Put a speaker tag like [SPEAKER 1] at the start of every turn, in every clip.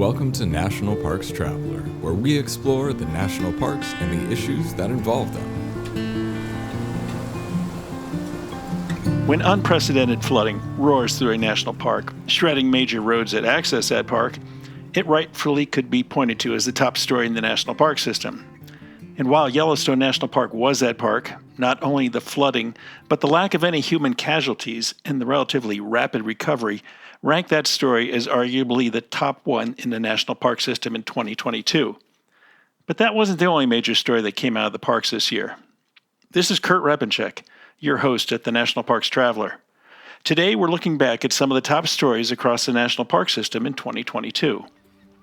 [SPEAKER 1] Welcome to National Parks Traveler, where we explore the national parks and the issues that involve them.
[SPEAKER 2] When unprecedented flooding roars through a national park, shredding major roads that access that park, it rightfully could be pointed to as the top story in the national park system. And while Yellowstone National Park was that park, not only the flooding, but the lack of any human casualties and the relatively rapid recovery rank that story as arguably the top one in the national park system in 2022. But that wasn't the only major story that came out of the parks this year. This is Kurt Repenchek, your host at the National Parks Traveler. Today we're looking back at some of the top stories across the national park system in 2022.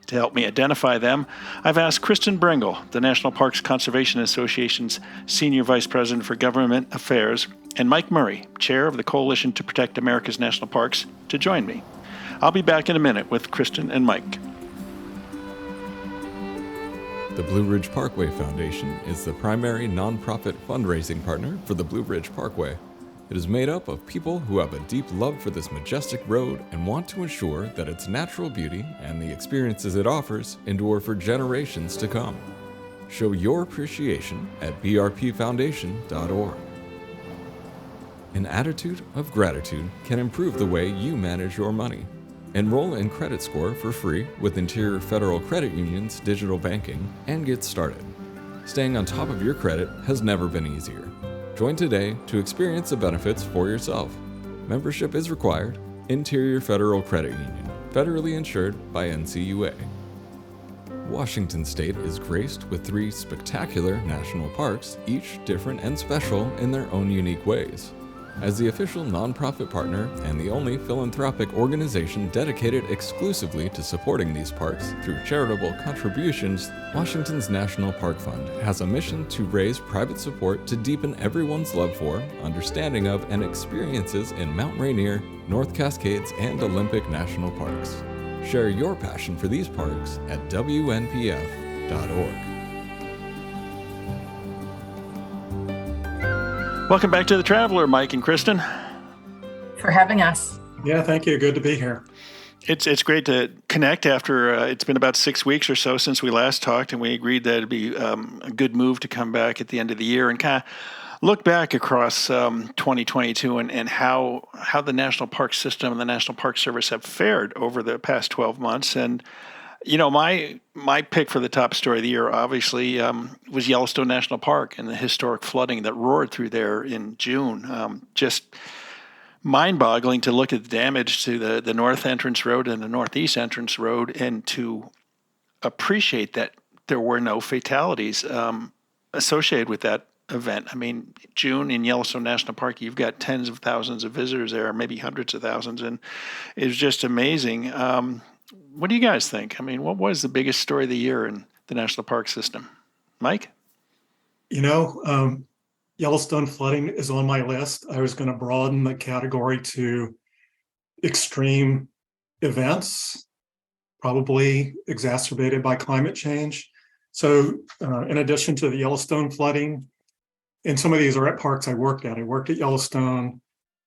[SPEAKER 2] To help me identify them, I've asked Kristen Brengel, the National Parks Conservation Association's Senior Vice President for Government Affairs, and Mike Murray, Chair of the Coalition to Protect America's National Parks, to join me. I'll be back in a minute with Kristen and Mike.
[SPEAKER 1] The Blue Ridge Parkway Foundation is the primary nonprofit fundraising partner for the Blue Ridge Parkway. It is made up of people who have a deep love for this majestic road and want to ensure that its natural beauty and the experiences it offers endure for generations to come. Show your appreciation at brpfoundation.org. An attitude of gratitude can improve the way you manage your money. Enroll in Credit Score for free with Interior Federal Credit Union's digital banking and get started. Staying on top of your credit has never been easier. Join today to experience the benefits for yourself. Membership is required. Interior Federal Credit Union, federally insured by NCUA. Washington State is graced with 3 spectacular national parks, each different and special in their own unique ways. As the official nonprofit partner and the only philanthropic organization dedicated exclusively to supporting these parks through charitable contributions, Washington's National Park Fund has a mission to raise private support to deepen everyone's love for, understanding of, and experiences in Mount Rainier, North Cascades, and Olympic National Parks. Share your passion for these parks at WNPF.org.
[SPEAKER 2] Welcome back to The Traveler, Mike and Kristen.
[SPEAKER 3] For having us.
[SPEAKER 4] Yeah, thank you. Good to be here.
[SPEAKER 2] It's great to connect after it's been about 6 weeks or so since we last talked, and we agreed that it'd be a good move to come back at the end of the year and kind of look back across 2022 and how the National Park System and the National Park Service have fared over the past 12 months. And you know, my pick for the top story of the year, obviously, was Yellowstone National Park and the historic flooding that roared through there in June. Just mind-boggling to look at the damage to the north entrance road and the northeast entrance road, and to appreciate that there were no fatalities associated with that event. I mean, June in Yellowstone National Park, you've got tens of thousands of visitors there, maybe hundreds of thousands, and it was just amazing. What do you guys think? I mean, what was the biggest story of the year in the national park system? Mike?
[SPEAKER 4] You know, Yellowstone flooding is on my list. I was going to broaden the category to extreme events, probably exacerbated by climate change. So in addition to the Yellowstone flooding, and some of these are at parks I worked at. I worked at Yellowstone,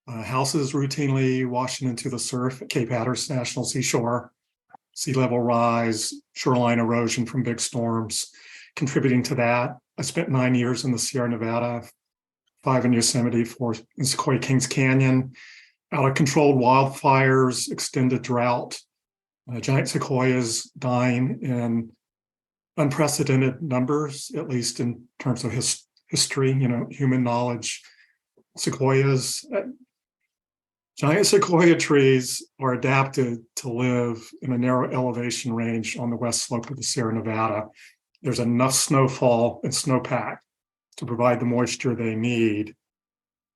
[SPEAKER 4] houses routinely washing into the surf at Cape Hatteras National Seashore. Sea level rise, shoreline erosion from big storms, contributing to that. I spent 9 years in the Sierra Nevada, 5 in Yosemite, 4 in Sequoia Kings Canyon, out of controlled wildfires, extended drought, giant sequoias dying in unprecedented numbers, at least in terms of history, human knowledge. Sequoias, giant sequoia trees are adapted to live in a narrow elevation range on the west slope of the Sierra Nevada. There's enough snowfall and snowpack to provide the moisture they need,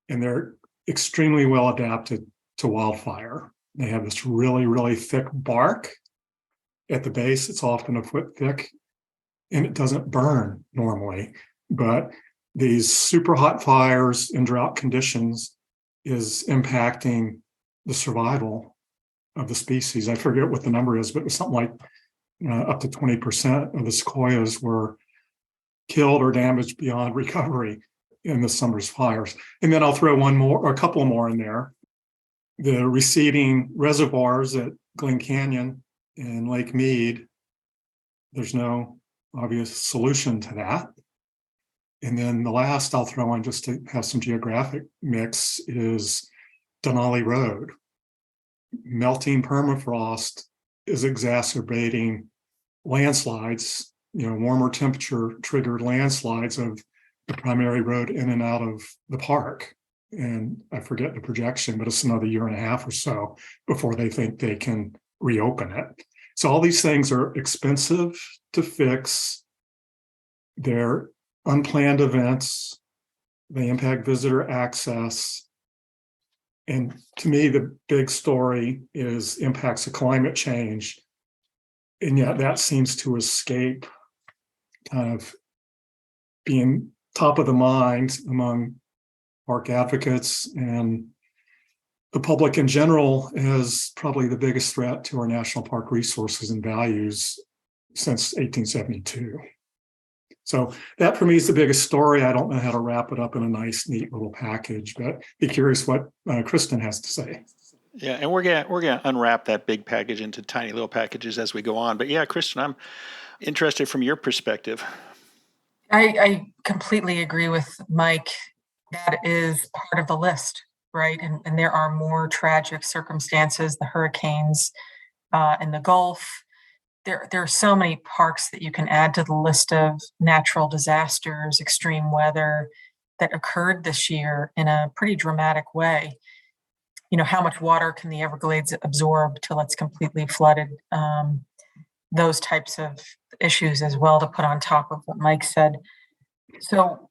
[SPEAKER 4] and they're extremely well adapted to wildfire. They have this really, really thick bark at the base. It's often a foot thick, and it doesn't burn normally. But these super hot fires in drought conditions is impacting the survival of the species. I forget what the number is, but it was something like up to 20% of the sequoias were killed or damaged beyond recovery in the summer's fires. And then I'll throw one more, or a couple more in there. The receding reservoirs at Glen Canyon in Lake Mead, there's no obvious solution to that. And then the last I'll throw in, just to have some geographic mix, is Denali Road. Melting permafrost is exacerbating landslides, warmer temperature triggered landslides of the primary road in and out of the park. And I forget the projection, but it's another year and a half or so before they think they can reopen it. So all these things are expensive to fix. They're unplanned events. They impact visitor access. And to me, the big story is impacts of climate change. And yet that seems to escape kind of being top of the mind among park advocates and the public in general as probably the biggest threat to our national park resources and values since 1872. So that for me is the biggest story. I don't know how to wrap it up in a nice, neat little package, but be curious what Kristen has to say.
[SPEAKER 2] Yeah, and we're gonna unwrap that big package into tiny little packages as we go on. But yeah, Kristen, I'm interested from your perspective.
[SPEAKER 3] I completely agree with Mike. That is part of the list, right? And there are more tragic circumstances, the hurricanes in the Gulf. There are so many parks that you can add to the list of natural disasters, extreme weather that occurred this year in a pretty dramatic way. How much water can the Everglades absorb till it's completely flooded? Those types of issues as well to put on top of what Mike said. So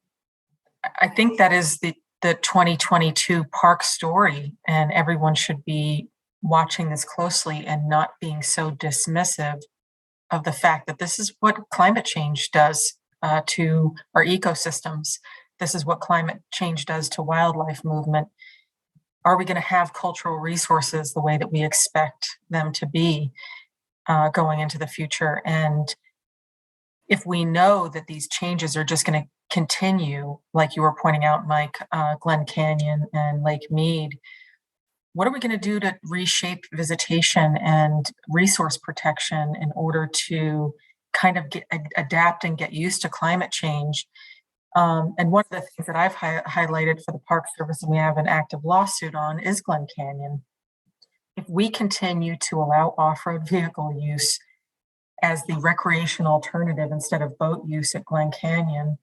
[SPEAKER 3] I think that is the 2022 park story, and everyone should be watching this closely and not being so dismissive of the fact that this is what climate change does to our ecosystems. This is what climate change does to wildlife movement. Are we going to have cultural resources the way that we expect them to be going into the future? And if we know that these changes are just going to continue, like you were pointing out, Mike, Glen Canyon and Lake Mead, what are we going to do to reshape visitation and resource protection in order to kind of adapt and get used to climate change? And one of the things that I've highlighted for the Park Service, and we have an active lawsuit on, is Glen Canyon. If we continue to allow off-road vehicle use as the recreational alternative instead of boat use at Glen Canyon,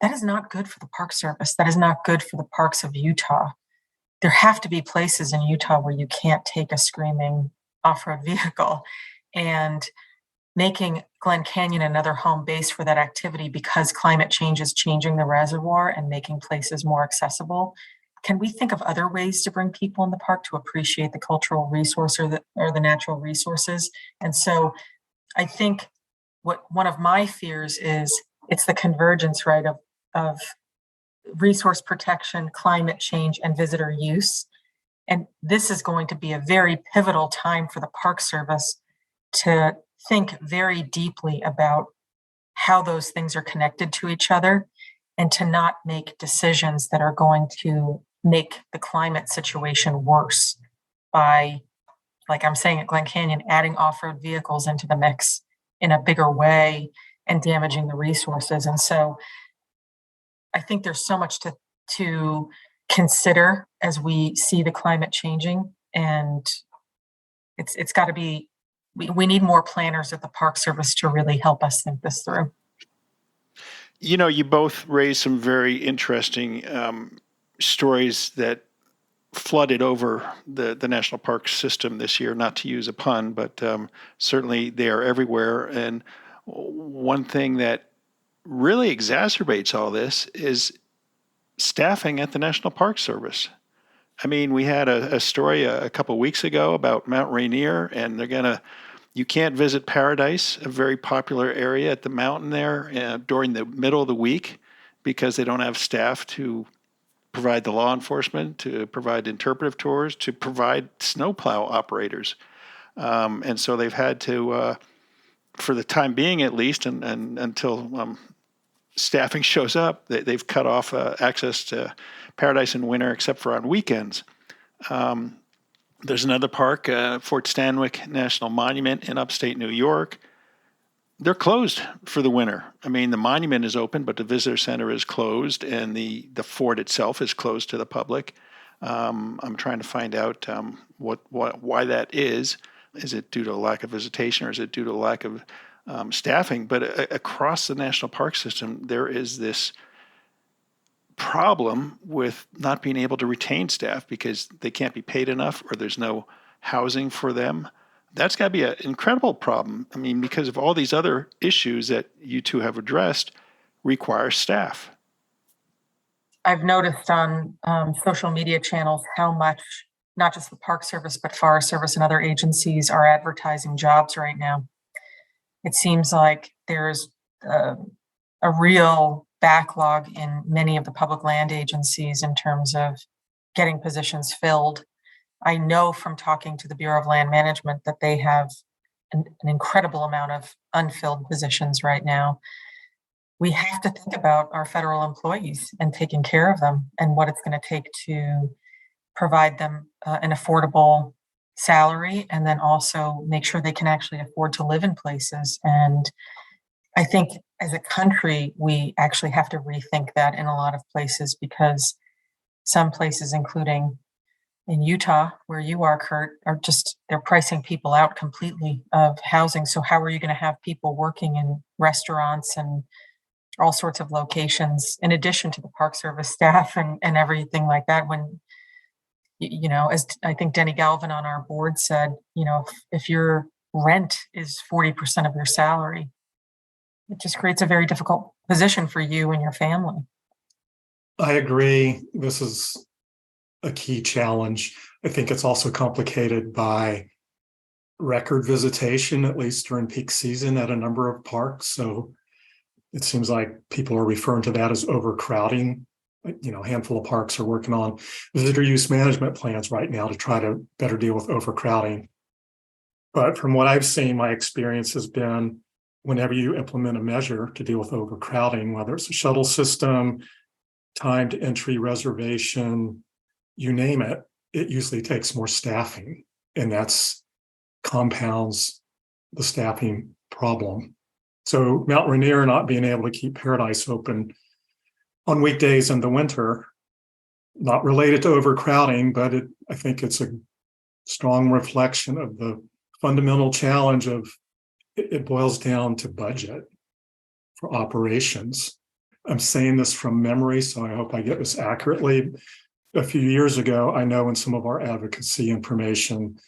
[SPEAKER 3] that is not good for the Park Service. That is not good for the parks of Utah. There have to be places in Utah where you can't take a screaming off-road vehicle, and making Glen Canyon another home base for that activity because climate change is changing the reservoir and making places more accessible. Can we think of other ways to bring people in the park to appreciate the cultural resource or the natural resources? And so I think what one of my fears is it's the convergence, right, of resource protection, climate change, and visitor use. And this is going to be a very pivotal time for the Park Service to think very deeply about how those things are connected to each other and to not make decisions that are going to make the climate situation worse by, like I'm saying at Glen Canyon, adding off-road vehicles into the mix in a bigger way and damaging the resources. And so I think there's so much to consider as we see the climate changing, and it's got to be, we need more planners at the Park Service to really help us think this through.
[SPEAKER 2] You both raised some very interesting stories that flooded over the national park system this year, not to use a pun, but certainly they are everywhere. And one thing that really exacerbates all this is staffing at the National Park Service. I mean, we had a story a couple of weeks ago about Mount Rainier, and you can't visit Paradise, a very popular area at the mountain there, during the middle of the week because they don't have staff to provide the law enforcement, to provide interpretive tours, to provide snowplow operators. And so they've had to, for the time being at least, and until staffing shows up, they've cut off access to Paradise in winter except for on weekends. There's another park, Fort Stanwix National Monument in upstate New York. They're closed for the winter. I mean, the monument is open, but the visitor center is closed, and the fort itself is closed to the public. I'm trying to find out why that is. Is it due to a lack of visitation, or is it due to a lack of staffing? But across the national park system, there is this problem with not being able to retain staff because they can't be paid enough, or there's no housing for them. That's got to be an incredible problem. I mean, because of all these other issues that you two have addressed require staff.
[SPEAKER 3] I've noticed on social media channels how much not just the Park Service, but Forest Service and other agencies are advertising jobs right now. It seems like there's a real backlog in many of the public land agencies in terms of getting positions filled. I know from talking to the Bureau of Land Management that they have an incredible amount of unfilled positions right now. We have to think about our federal employees and taking care of them and what it's going to take to provide them an affordable salary, and then also make sure they can actually afford to live in places. And I think as a country, we actually have to rethink that in a lot of places, because some places, including in Utah, where you are, Kurt, they're pricing people out completely of housing. So how are you going to have people working in restaurants and all sorts of locations, in addition to the Park Service staff and everything like that, when, as I think Denny Galvin on our board said, if your rent is 40% of your salary, it just creates a very difficult position for you and your family.
[SPEAKER 4] I agree. This is a key challenge. I think it's also complicated by record visitation, at least during peak season at a number of parks. So it seems like people are referring to that as overcrowding. A handful of parks are working on visitor use management plans right now to try to better deal with overcrowding. But from what I've seen, my experience has been whenever you implement a measure to deal with overcrowding, whether it's a shuttle system, timed entry reservation, you name it, it usually takes more staffing, and that's compounds the staffing problem. So Mount Rainier not being able to keep Paradise open on weekdays in the winter, not related to overcrowding, but I think it's a strong reflection of the fundamental challenge of it boils down to budget for operations. I'm saying this from memory, so I hope I get this accurately. A few years ago, I know in some of our advocacy information,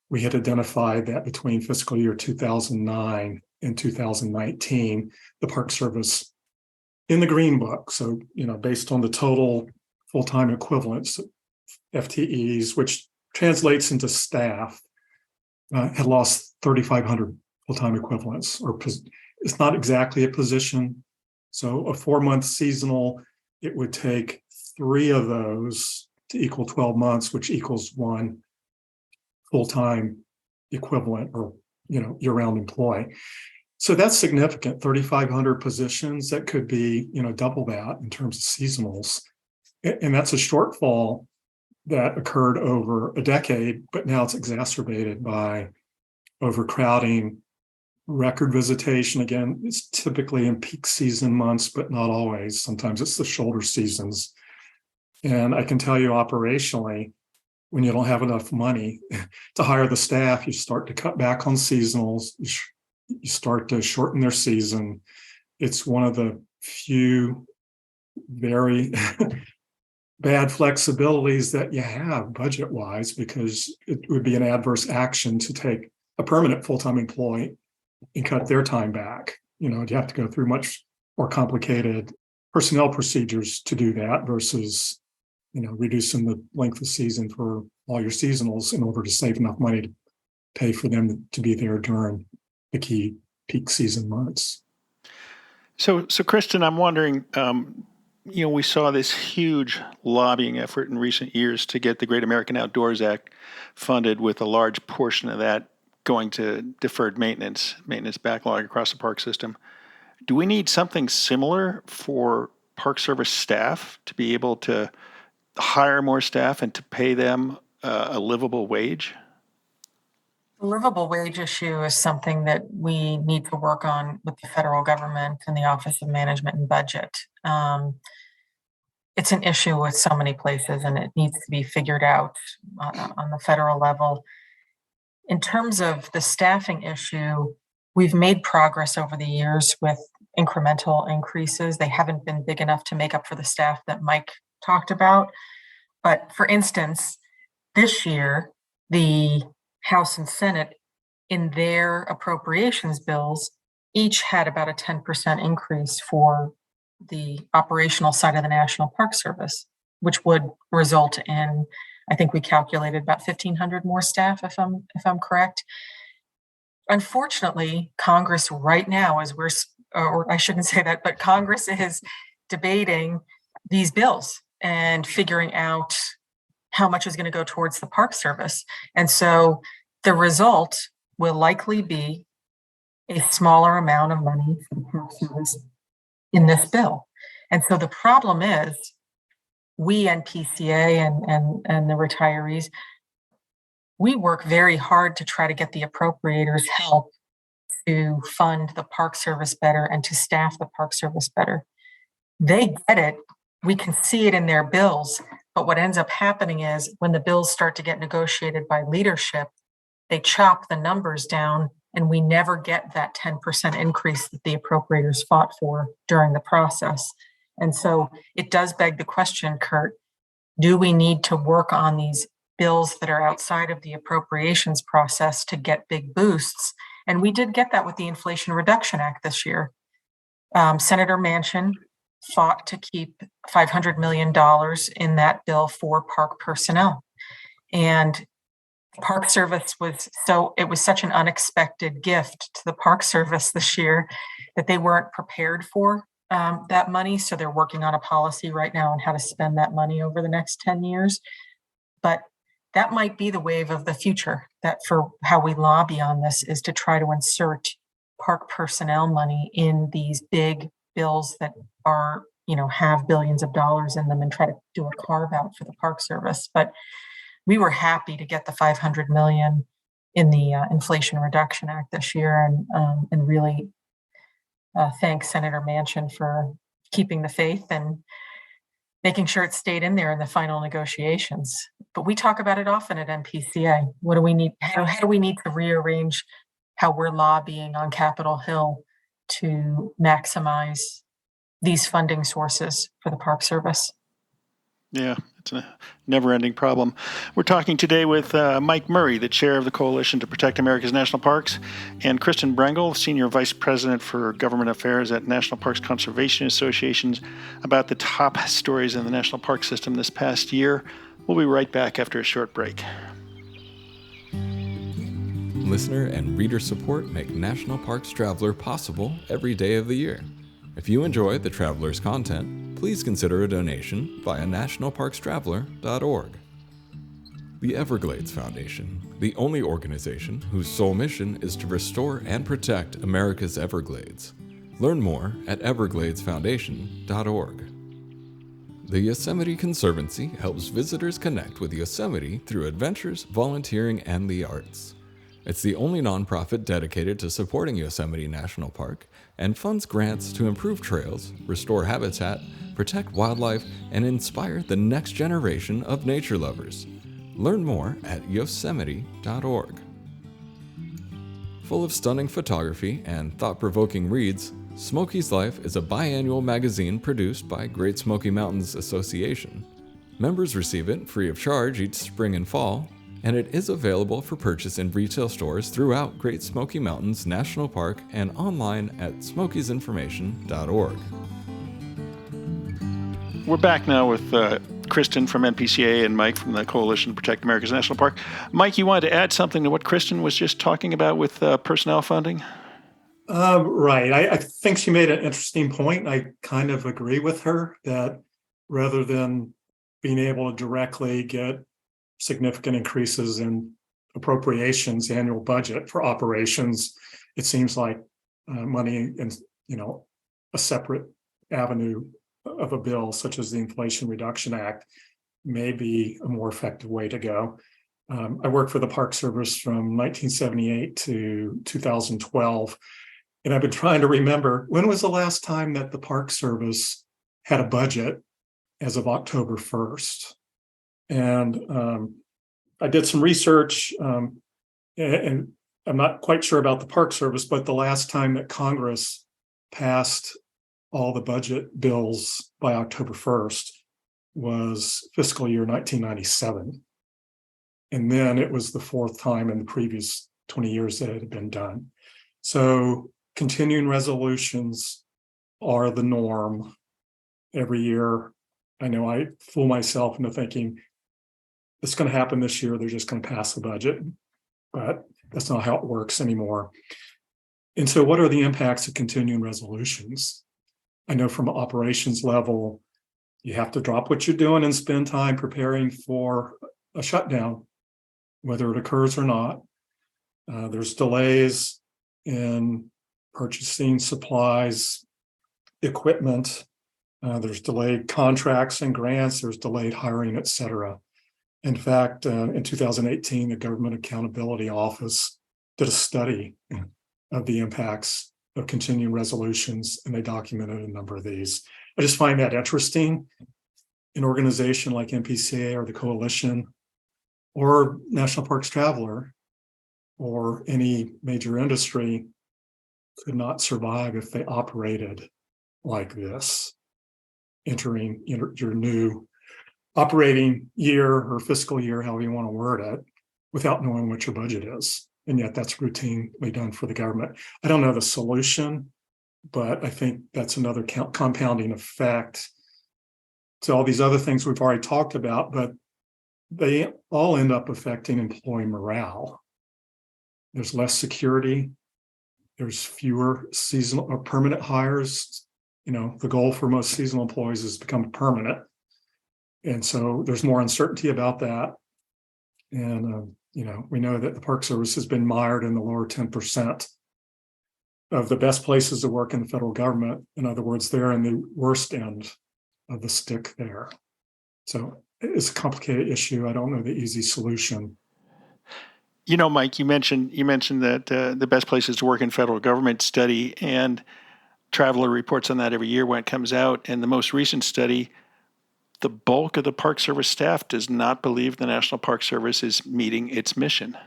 [SPEAKER 4] we had identified that between fiscal year 2009 and 2019, the Park Service in the Green Book, so based on the total full-time equivalents, FTEs, which translates into staff, had lost 3,500 full-time equivalents, or it's not exactly a position. So a 4-month seasonal, it would take 3 of those to equal 12 months, which equals 1 full-time equivalent, or year-round employee. So that's significant. 3,500 positions, that could be double that in terms of seasonals, and that's a shortfall that occurred over a decade, but now it's exacerbated by overcrowding, record visitation. Again, it's typically in peak season months, but not always. Sometimes it's the shoulder seasons. And I can tell you operationally, when you don't have enough money to hire the staff, you start to cut back on seasonals. You start to shorten their season. It's one of the few very bad flexibilities that you have budget-wise, because it would be an adverse action to take a permanent full-time employee and cut their time back. You have to go through much more complicated personnel procedures to do that versus, reducing the length of season for all your seasonals in order to save enough money to pay for them to be there during the key peak season months.
[SPEAKER 2] So Kristen, I'm wondering, we saw this huge lobbying effort in recent years to get the Great American Outdoors Act funded, with a large portion of that going to deferred maintenance backlog across the park system. Do we need something similar for Park Service staff to be able to hire more staff and to pay them a livable wage?
[SPEAKER 3] The livable wage issue is something that we need to work on with the federal government and the Office of Management and Budget. It's an issue with so many places, and it needs to be figured out on the federal level. In terms of the staffing issue, we've made progress over the years with incremental increases. They haven't been big enough to make up for the staff that Mike talked about. But for instance, this year, the House and Senate, in their appropriations bills, each had about a 10% increase for the operational side of the National Park Service, which would result in, I think we calculated about 1,500 more staff, if I'm correct. Unfortunately, Congress right now, or I shouldn't say that, but Congress is debating these bills and figuring out how much is going to go towards the Park Service. And so the result will likely be a smaller amount of money for the Park Service in this bill. And so the problem is, we NPCA and the retirees, we work very hard to try to get the appropriators help to fund the Park Service better and to staff the Park Service better. They get it. We can see it in their bills. But what ends up happening is when the bills start to get negotiated by leadership, they chop the numbers down, and we never get that 10% increase that the appropriators fought for during the process. And so it does beg the question, Kurt, do we need to work on these bills that are outside of the appropriations process to get big boosts? And we did get that with the Inflation Reduction Act this year. Senator Manchin fought to keep $500 million in that bill for park personnel. And Park Service it was such an unexpected gift to the Park Service this year that they weren't prepared for that money. So they're working on a policy right now on how to spend that money over the next 10 years. But that might be the wave of the future, that for how we lobby on this is to try to insert park personnel money in these big bills that are, have billions of dollars in them, and try to do a carve out for the Park Service. But we were happy to get the $500 million in the Inflation Reduction Act this year, and really thank Senator Manchin for keeping the faith and making sure it stayed in there in the final negotiations. But we talk about it often at NPCA. What do we need? How do we need to rearrange how we're lobbying on Capitol Hill to maximize these funding sources for the Park Service?
[SPEAKER 2] Yeah, it's a never-ending problem. We're talking today with Mike Murray, the chair of the Coalition to Protect America's National Parks, and Kristen Brengel, senior vice president for government affairs at National Parks Conservation Associations, about the top stories in the national park system this past year. We'll be right back after a short break.
[SPEAKER 1] Listener and reader support make National Parks Traveler possible every day of the year. If you enjoy the Traveler's content, please consider a donation via nationalparkstraveler.org. The Everglades Foundation, the only organization whose sole mission is to restore and protect America's Everglades. Learn more at evergladesfoundation.org. The Yosemite Conservancy helps visitors connect with Yosemite through adventures, volunteering, and the arts. It's the only nonprofit dedicated to supporting Yosemite National Park and funds grants to improve trails, restore habitat, protect wildlife, and inspire the next generation of nature lovers. Learn more at yosemite.org. Full of stunning photography and thought-provoking reads, Smokey's Life is a biannual magazine produced by Great Smoky Mountains Association. Members receive it free of charge each spring and fall, and it is available for purchase in retail stores throughout Great Smoky Mountains National Park and online at smokeysinformation.org.
[SPEAKER 2] We're back now with Kristen from NPCA and Mike from the Coalition to Protect America's National Park. Mike, you wanted to add something to what Kristen was just talking about with personnel funding?
[SPEAKER 4] Right. I think she made an interesting point. I kind of agree with her that rather than being able to directly get significant increases in appropriations, annual budget for operations, it seems like money in a separate avenue of a bill such as the Inflation Reduction Act may be a more effective way to go. I worked for the Park Service from 1978 to 2012. And I've been trying to remember, when was the last time that the Park Service had a budget as of October 1st? And I did some research, and I'm not quite sure about the Park Service, but the last time that Congress passed all the budget bills by October 1st was fiscal year 1997. And then it was the fourth time in the previous 20 years that it had been done. So continuing resolutions are the norm every year. I know I fool myself into thinking it's going to happen this year. They're just going to pass the budget, but that's not how it works anymore. And so what are the impacts of continuing resolutions? I know from an operations level, you have to drop what you're doing and spend time preparing for a shutdown, whether it occurs or not. There's delays in purchasing supplies, equipment. There's delayed contracts and grants. There's delayed hiring, et cetera. In fact, in 2018, the Government Accountability Office did a study of the impacts of continuing resolutions, and they documented a number of these. I just find that interesting. An organization like NPCA or the Coalition or National Parks Traveler or any major industry could not survive if they operated like this, entering your new operating year or fiscal year, however you want to word it, without knowing what your budget is. And yet that's routinely done for the government. I don't know the solution, but I think that's another compounding effect to all these other things we've already talked about, but they all end up affecting employee morale. There's less security. There's fewer seasonal or permanent hires. The goal for most seasonal employees is to become permanent. And so there's more uncertainty about that. And, we know that the Park Service has been mired in the lower 10% of the best places to work in the federal government. In other words, they're in the worst end of the stick there. So it's a complicated issue. I don't know the easy solution.
[SPEAKER 2] Mike, you mentioned that the best places to work in federal government study, and Traveler reports on that every year when it comes out. And the most recent study, the bulk of the Park Service staff does not believe the National Park Service is meeting its mission.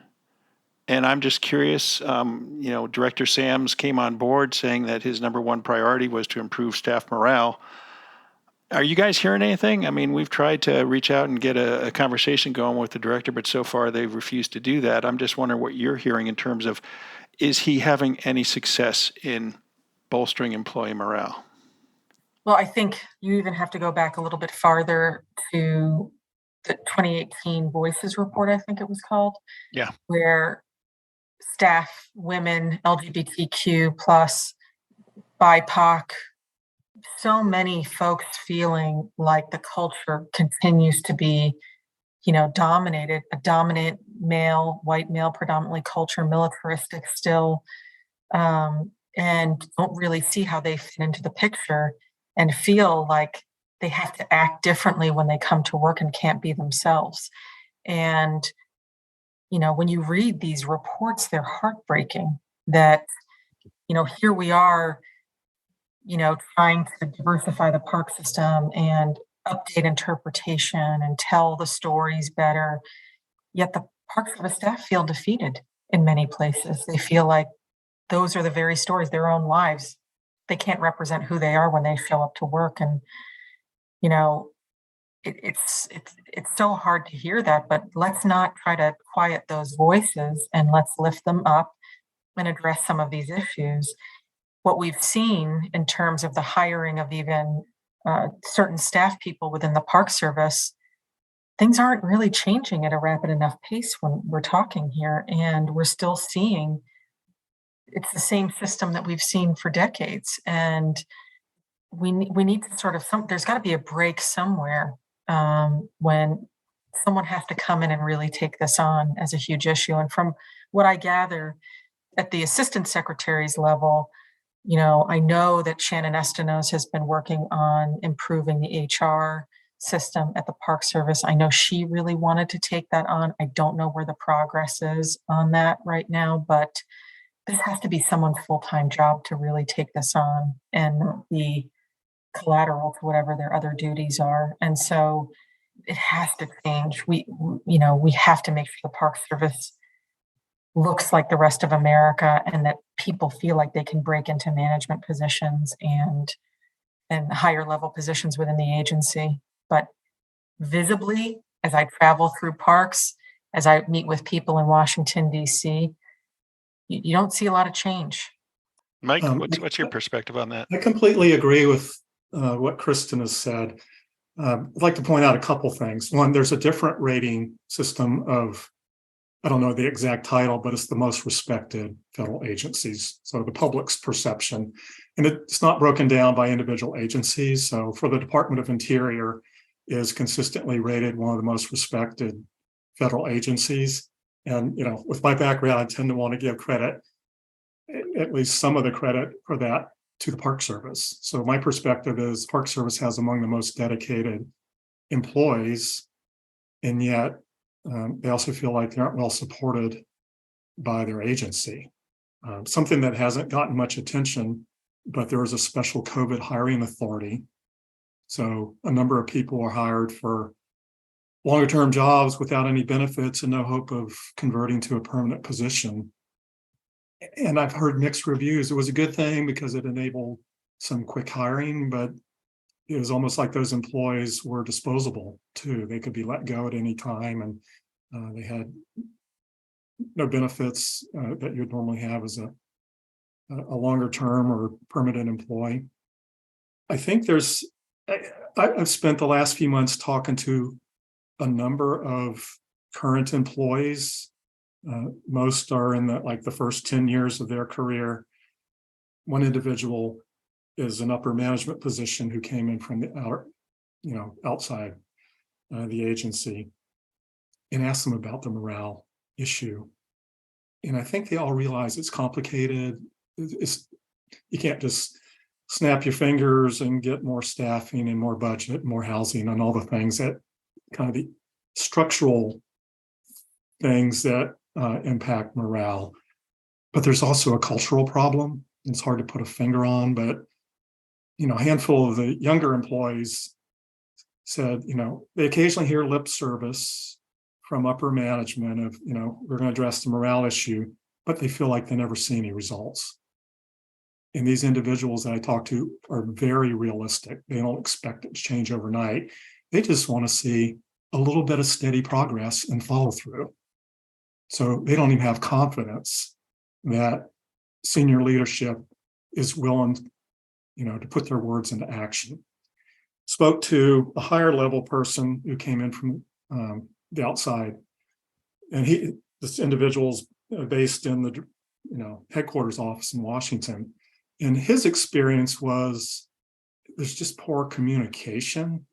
[SPEAKER 2] And I'm just curious, Director Sams came on board saying that his number one priority was to improve staff morale. Are you guys hearing anything? I mean, we've tried to reach out and get a conversation going with the director, but so far they've refused to do that. I'm just wondering what you're hearing in terms of, is he having any success in bolstering employee morale?
[SPEAKER 3] Well, I think you even have to go back a little bit farther to the 2018 Voices report, I think it was called.
[SPEAKER 2] Yeah.
[SPEAKER 3] Where staff, women, LGBTQ plus, BIPOC, so many folks feeling like the culture continues to be, dominated, a dominant male, white male, predominantly culture, militaristic still, and don't really see how they fit into the picture and feel like they have to act differently when they come to work and can't be themselves. And, when you read these reports, they're heartbreaking that, here we are, trying to diversify the park system and update interpretation and tell the stories better. Yet the Park Service staff feel defeated in many places. They feel like those are the very stories, their own lives. They can't represent who they are when they show up to work. And, it's so hard to hear that, but let's not try to quiet those voices and let's lift them up and address some of these issues. What we've seen in terms of the hiring of even certain staff people within the Park Service, things aren't really changing at a rapid enough pace when we're talking here. And we're still seeing it's the same system that we've seen for decades. And we need to sort of, there's got to be a break somewhere when someone has to come in and really take this on as a huge issue. And from what I gather at the assistant secretary's level, I know that Shannon Estenos has been working on improving the HR system at the Park Service. I know she really wanted to take that on. I don't know where the progress is on that right now, but this has to be someone's full-time job to really take this on and not be collateral to whatever their other duties are. And so it has to change. We have to make sure the Park Service looks like the rest of America and that people feel like they can break into management positions and higher level positions within the agency. But visibly, as I travel through parks, as I meet with people in Washington, D.C., you don't see a lot of change.
[SPEAKER 2] Mike, what's your perspective on that?
[SPEAKER 4] I completely agree with what Kristen has said. I'd like to point out a couple things. One, there's a different rating system of, I don't know the exact title, but it's the most respected federal agencies. So the public's perception, and it's not broken down by individual agencies. So for the Department of Interior is consistently rated one of the most respected federal agencies. And, with my background, I tend to want to give credit, at least some of the credit for that, to the Park Service. So my perspective is Park Service has among the most dedicated employees, and yet they also feel like they aren't well supported by their agency. Something that hasn't gotten much attention, but there is a special COVID hiring authority. So a number of people are hired for longer term jobs without any benefits and no hope of converting to a permanent position. And I've heard mixed reviews. It was a good thing because it enabled some quick hiring, but it was almost like those employees were disposable too. They could be let go at any time, and they had no benefits that you'd normally have as a longer term or permanent employee. I think I've spent the last few months talking to a number of current employees. Most are in the first 10 years of their career. One individual is an upper management position who came in from the outside the agency, and asked them about the morale issue. And I think they all realize it's complicated. You can't just snap your fingers and get more staffing and more budget, more housing, and all the things that kind of the structural things that impact morale. But there's also a cultural problem. It's hard to put a finger on, but a handful of the younger employees said, they occasionally hear lip service from upper management of, we're going to address the morale issue, but they feel like they never see any results. And these individuals that I talk to are very realistic. They don't expect it to change overnight. They just want to see a little bit of steady progress and follow through. So they don't even have confidence that senior leadership is willing, to put their words into action. Spoke to a higher level person who came in from the outside, and this individual's based in the headquarters office in Washington, and his experience was there's just poor communication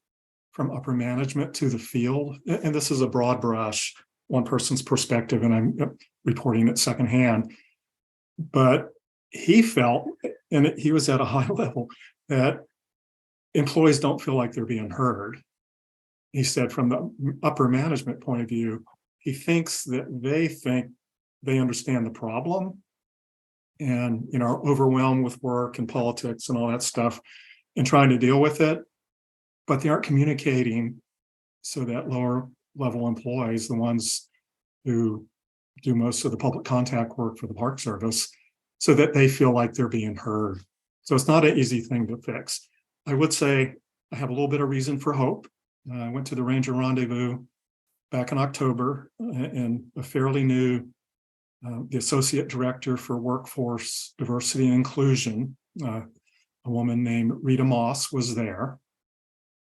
[SPEAKER 4] from upper management to the field, and this is a broad brush, one person's perspective, and I'm reporting it secondhand, but he felt, and he was at a high level, that employees don't feel like they're being heard. He said from the upper management point of view, he thinks that they think they understand the problem and are overwhelmed with work and politics and all that stuff and trying to deal with it, but they aren't communicating so that lower level employees, the ones who do most of the public contact work for the Park Service, so that they feel like they're being heard. So it's not an easy thing to fix. I would say I have a little bit of reason for hope. I went to the Ranger Rendezvous back in October, and a fairly new, the Associate Director for Workforce Diversity and Inclusion, a woman named Rita Moss, was there.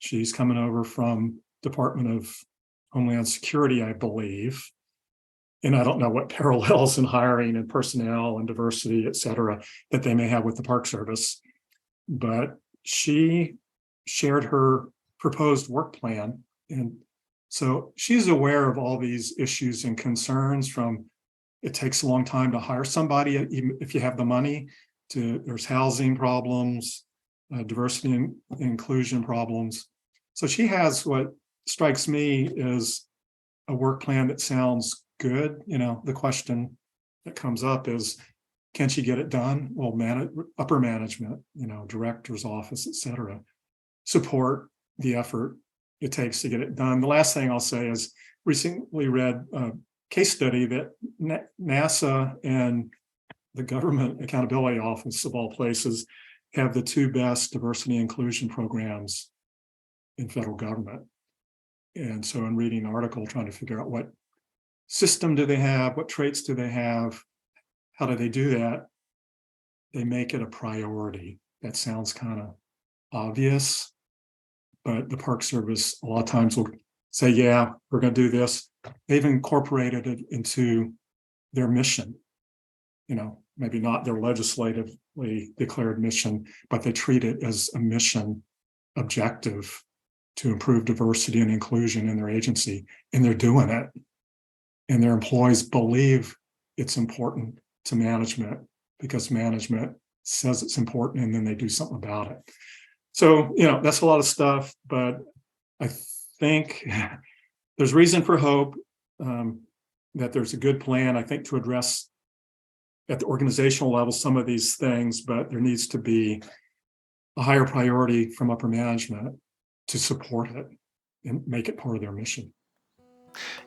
[SPEAKER 4] She's coming over from Department of Homeland Security, I believe. And I don't know what parallels in hiring and personnel and diversity, et cetera, that they may have with the Park Service. But she shared her proposed work plan. And so she's aware of all these issues and concerns, from it takes a long time to hire somebody, even if you have the money, to there's housing problems, diversity and inclusion problems. So she has what strikes me as a work plan that sounds good. The question that comes up is, can she get it done? Well, upper management, director's office, et cetera, support the effort it takes to get it done. The last thing I'll say is recently read a case study that NASA and the Government Accountability Office, of all places, have the two best diversity and inclusion programs in federal government. And so in reading an article, trying to figure out what system do they have, what traits do they have, how do they do that, they make it a priority. That sounds kind of obvious, but the Park Service a lot of times will say, yeah, we're going to do this. They've incorporated it into their mission, maybe not their legislatively declared mission, but they treat it as a mission objective to improve diversity and inclusion in their agency, and they're doing it. And their employees believe it's important to management because management says it's important, and then they do something about it. So, that's a lot of stuff, but I think there's reason for hope, that there's a good plan, I think, to address at the organizational level some of these things, but there needs to be a higher priority from upper management to support it and make it part of their mission.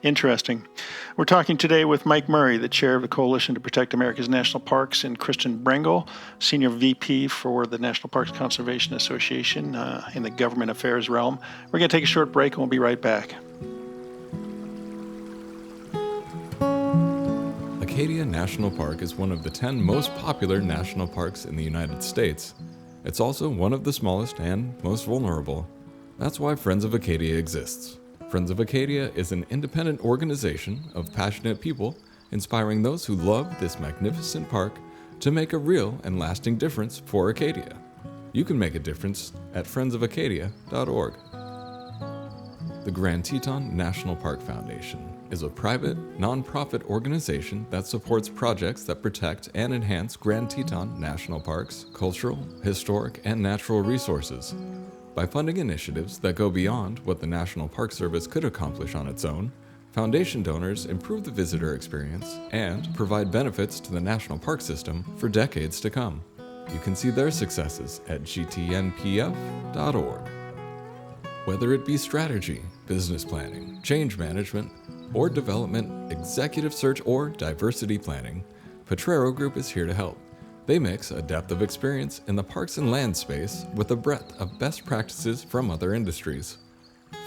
[SPEAKER 2] Interesting. We're talking today with Mike Murray, the chair of the Coalition to Protect America's National Parks, and Kristen Brengel, senior VP for the National Parks Conservation Association in the government affairs realm. We're going to take a short break and we'll be right back.
[SPEAKER 1] Acadia National Park is one of the 10 most popular national parks in the United States. It's also one of the smallest and most vulnerable. That's why Friends of Acadia exists. Friends of Acadia is an independent organization of passionate people inspiring those who love this magnificent park to make a real and lasting difference for Acadia. You can make a difference at friendsofacadia.org. The Grand Teton National Park Foundation is a private, nonprofit organization that supports projects that protect and enhance Grand Teton National Park's cultural, historic, and natural resources. By funding initiatives that go beyond what the National Park Service could accomplish on its own, foundation donors improve the visitor experience and provide benefits to the national park system for decades to come. You can see their successes at gtnpf.org. Whether it be strategy, business planning, change management, or development, executive search, or diversity planning, Potrero Group is here to help. They mix a depth of experience in the parks and land space with a breadth of best practices from other industries.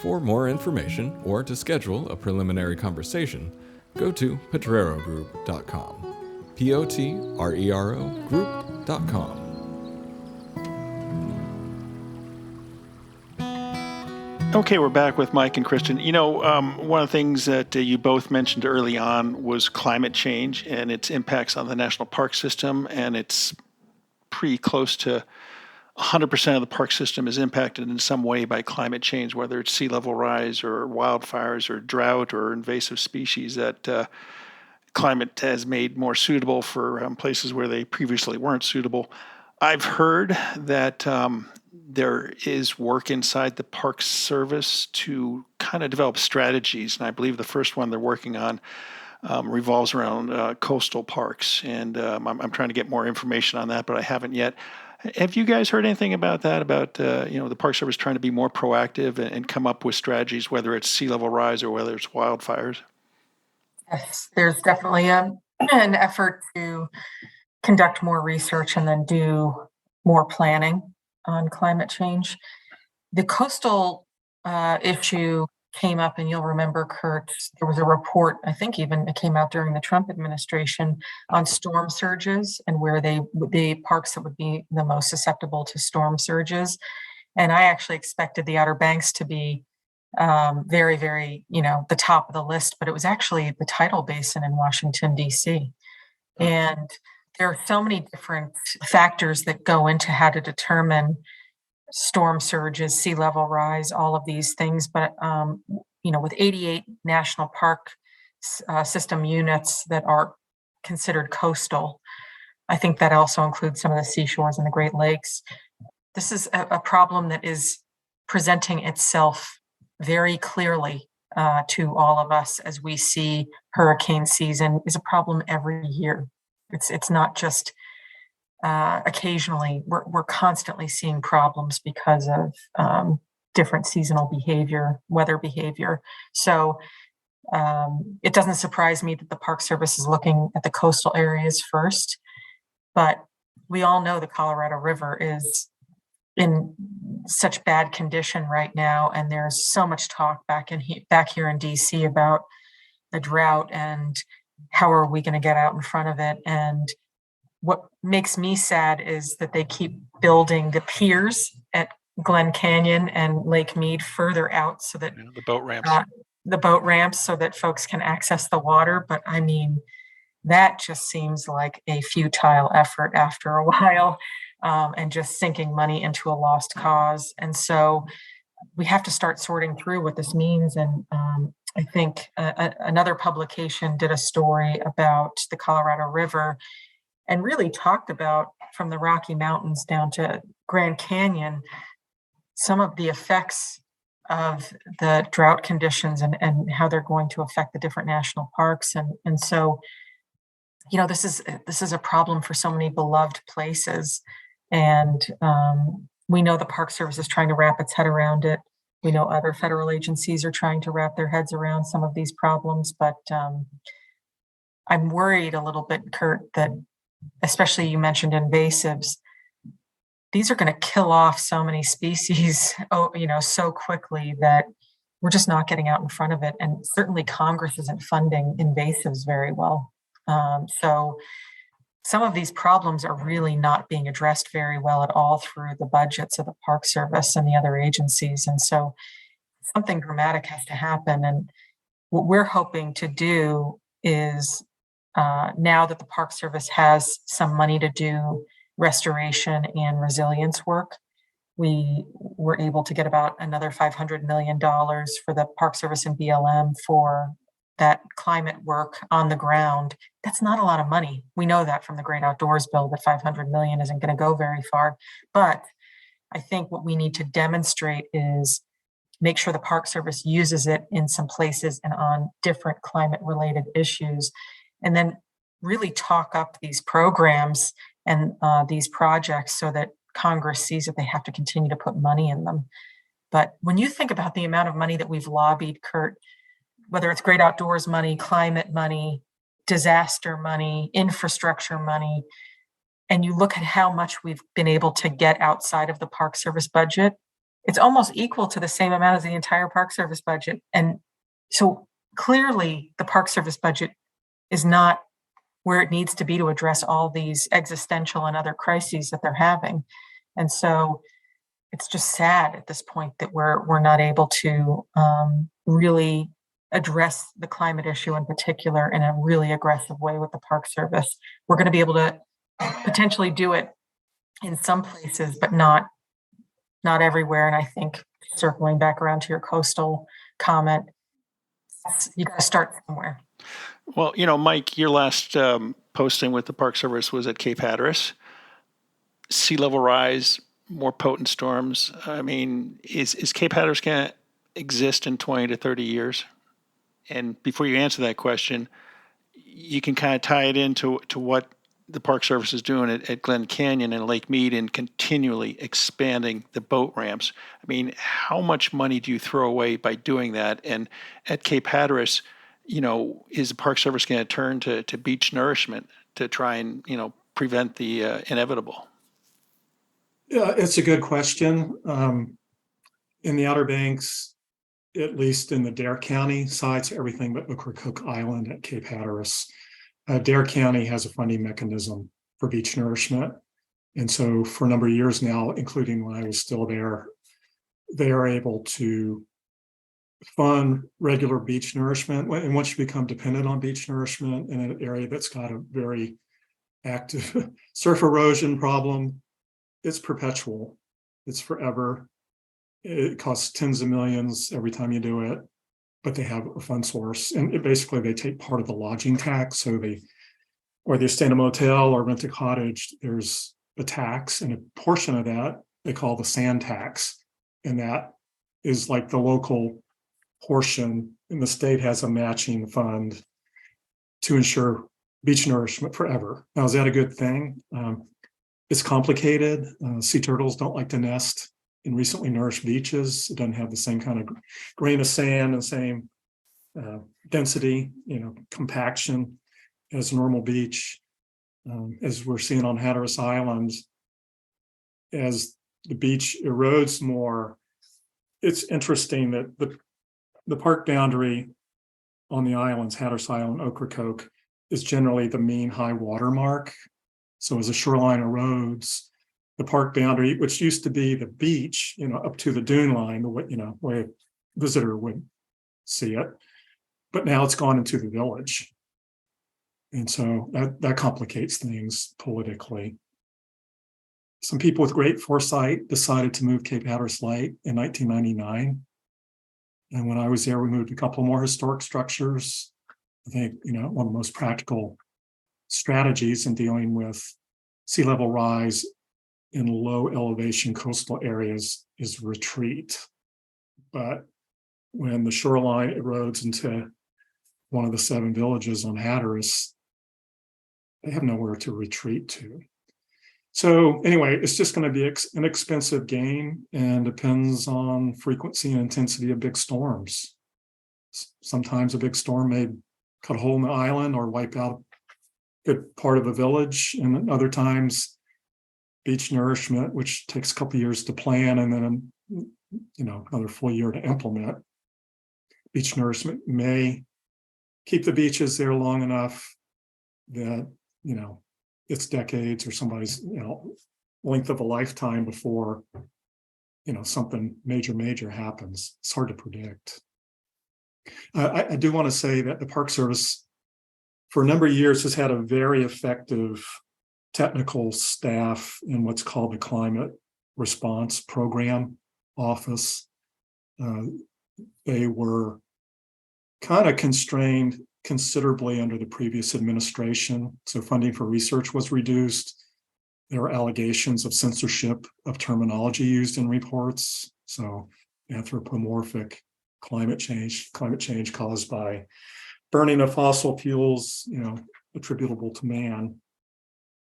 [SPEAKER 1] For more information or to schedule a preliminary conversation, go to potrerogroup.com. Potrero group.com.
[SPEAKER 2] Okay, we're back with Mike and Kristen. One of the things that you both mentioned early on was climate change and its impacts on the national park system, and it's pretty close to 100% of the park system is impacted in some way by climate change, whether it's sea level rise or wildfires or drought or invasive species that climate has made more suitable for places where they previously weren't suitable. I've heard that there is work inside the Park Service to kind of develop strategies, and I believe the first one they're working on revolves around coastal parks, and I'm trying to get more information on that, but I haven't yet. Have you guys heard anything about that, about the Park Service trying to be more proactive and come up with strategies, whether it's sea level rise or whether it's wildfires?
[SPEAKER 3] Yes, there's definitely an effort to conduct more research and then do more planning on climate change. The coastal issue came up, and you'll remember, Kurt, there was a report, I think even it came out during the Trump administration, on storm surges and where the parks that would be the most susceptible to storm surges. And I actually expected the Outer Banks to be very, very, the top of the list, but it was actually the tidal basin in Washington, D.C. And there are so many different factors that go into how to determine storm surges, sea level rise, all of these things. But, with 88 national park system units that are considered coastal, I think that also includes some of the seashores and the Great Lakes. This is a problem that is presenting itself very clearly to all of us as we see hurricane season is a problem every year. It's not just occasionally. We're constantly seeing problems because of different seasonal behavior, weather behavior. So it doesn't surprise me that the Park Service is looking at the coastal areas first, but we all know the Colorado River is in such bad condition right now, and there's so much talk back here in DC about the drought and how are we going to get out in front of it. And what makes me sad is that they keep building the piers at Glen Canyon and Lake Mead further out so that
[SPEAKER 2] The boat ramps.
[SPEAKER 3] So that folks can access the water. But I mean, that just seems like a futile effort after a while, and just sinking money into a lost cause. And so we have to start sorting through what this means. And I think another publication did a story about the Colorado River and really talked about, from the Rocky Mountains down to Grand Canyon, some of the effects of the drought conditions and how they're going to affect the different national parks. And so, this is a problem for so many beloved places. And we know the Park Service is trying to wrap its head around it. We know other federal agencies are trying to wrap their heads around some of these problems, but I'm worried a little bit, Kurt, that especially you mentioned invasives, these are going to kill off so many species, so quickly that we're just not getting out in front of it. And certainly Congress isn't funding invasives very well. So some of these problems are really not being addressed very well at all through the budgets of the Park Service and the other agencies. And so something dramatic has to happen. And what we're hoping to do is, now that the Park Service has some money to do restoration and resilience work, we were able to get about another $500 million for the Park Service and BLM for that climate work on the ground. That's not a lot of money. We know that from the Great Outdoors bill, that $500 million isn't going to go very far. But I think what we need to demonstrate is make sure the Park Service uses it in some places and on different climate-related issues, and then really talk up these programs and these projects so that Congress sees that they have to continue to put money in them. But when you think about the amount of money that we've lobbied, Kurt, whether it's Great Outdoors money, climate money, disaster money, infrastructure money, and you look at how much we've been able to get outside of the Park Service budget, it's almost equal to the same amount as the entire Park Service budget. And so clearly the Park Service budget is not where it needs to be to address all these existential and other crises that they're having. And so it's just sad at this point that we're not able to really address the climate issue in particular in a really aggressive way with the Park Service. We're going to be able to potentially do it in some places, but not everywhere. And I think, circling back around to your coastal comment, you got to start somewhere.
[SPEAKER 2] Well, Mike, your last posting with the Park Service was at Cape Hatteras. Sea level rise, more potent storms. I mean, is Cape Hatteras going to exist in 20 to 30 years? And before you answer that question, you can kind of tie it into what the Park Service is doing at Glen Canyon and Lake Mead and continually expanding the boat ramps. I mean, how much money do you throw away by doing that? And at Cape Hatteras, is the Park Service going to turn to beach nourishment to try and, prevent the inevitable?
[SPEAKER 4] Yeah, it's a good question. In the Outer Banks, at least in the Dare County sides, everything but Ocracoke Island at Cape Hatteras, Dare County has a funding mechanism for beach nourishment. And so for a number of years now, including when I was still there, they are able to fund regular beach nourishment. And once you become dependent on beach nourishment in an area that's got a very active surf erosion problem, it's perpetual. It's forever. It costs tens of millions every time you do it, but they have a fund source. And they take part of the lodging tax. So whether you stay in a motel or rent a cottage, there's a tax, and a portion of that they call the sand tax. And that is like the local portion, and the state has a matching fund to ensure beach nourishment forever. Now, is that a good thing? It's complicated. Sea turtles don't like to nest in recently nourished beaches. It doesn't have the same kind of grain of sand and same density, compaction as a normal beach. As we're seeing on Hatteras Island, as the beach erodes more, it's interesting that the park boundary on the islands, Hatteras Island, Ocracoke, is generally the mean high water mark. So as the shoreline erodes, the park boundary, which used to be the beach, up to the dune line, the way a visitor would see it, but now it's gone into the village. And so that complicates things politically. Some people with great foresight decided to move Cape Hatteras Light in 1999. And when I was there, we moved a couple more historic structures. I think, one of the most practical strategies in dealing with sea level rise in low elevation coastal areas is retreat. But when the shoreline erodes into one of the 7 villages on Hatteras, they have nowhere to retreat to. So anyway, it's just going to be an expensive game and depends on frequency and intensity of big storms. Sometimes a big storm may cut a hole in the island or wipe out a good part of a village, and other times beach nourishment, which takes a couple of years to plan and then another full year to implement. Beach nourishment may keep the beaches there long enough that it's decades or somebody's length of a lifetime before something major happens. It's hard to predict. I do want to say that the Park Service for a number of years has had a very effective technical staff in what's called the Climate Response Program Office. They were kind of constrained considerably under the previous administration. So funding for research was reduced. There were allegations of censorship of terminology used in reports. So anthropomorphic climate change caused by burning of fossil fuels, attributable to man,